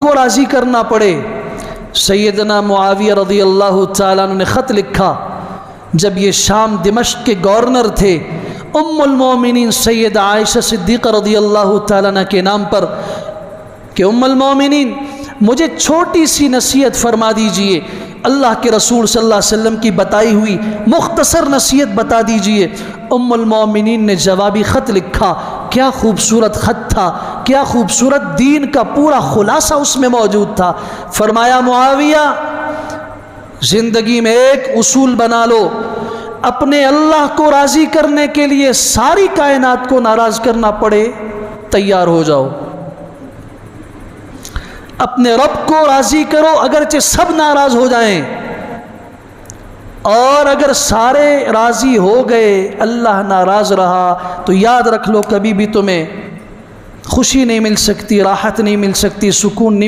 کو راضی کرنا پڑے. سیدنا معاویہ رضی اللہ تعالیٰ عنہ نے خط لکھا جب یہ شام دمشق کے گورنر تھے ام المومنین سید عائشہ صدیقہ رضی اللہ تعالیٰ عنہ کے نام پر کہ ام المومنین مجھے چھوٹی سی نصیحت فرما دیجئے، اللہ کے رسول صلی اللہ علیہ وسلم کی بتائی ہوئی مختصر نصیحت بتا دیجئے. ام المومنین نے جوابی خط لکھا. کیا خوبصورت خط تھا، کیا خوبصورت دین کا پورا خلاصہ اس میں موجود تھا. فرمایا معاویہ زندگی میں ایک اصول بنا لو، اپنے اللہ کو راضی کرنے کے لیے ساری کائنات کو ناراض کرنا پڑے تیار ہو جاؤ. اپنے رب کو راضی کرو اگرچہ سب ناراض ہو جائیں، اور اگر سارے راضی ہو گئے اللہ ناراض رہا تو یاد رکھ لو کبھی بھی تمہیں خوشی نہیں مل سکتی، راحت نہیں مل سکتی، سکون نہیں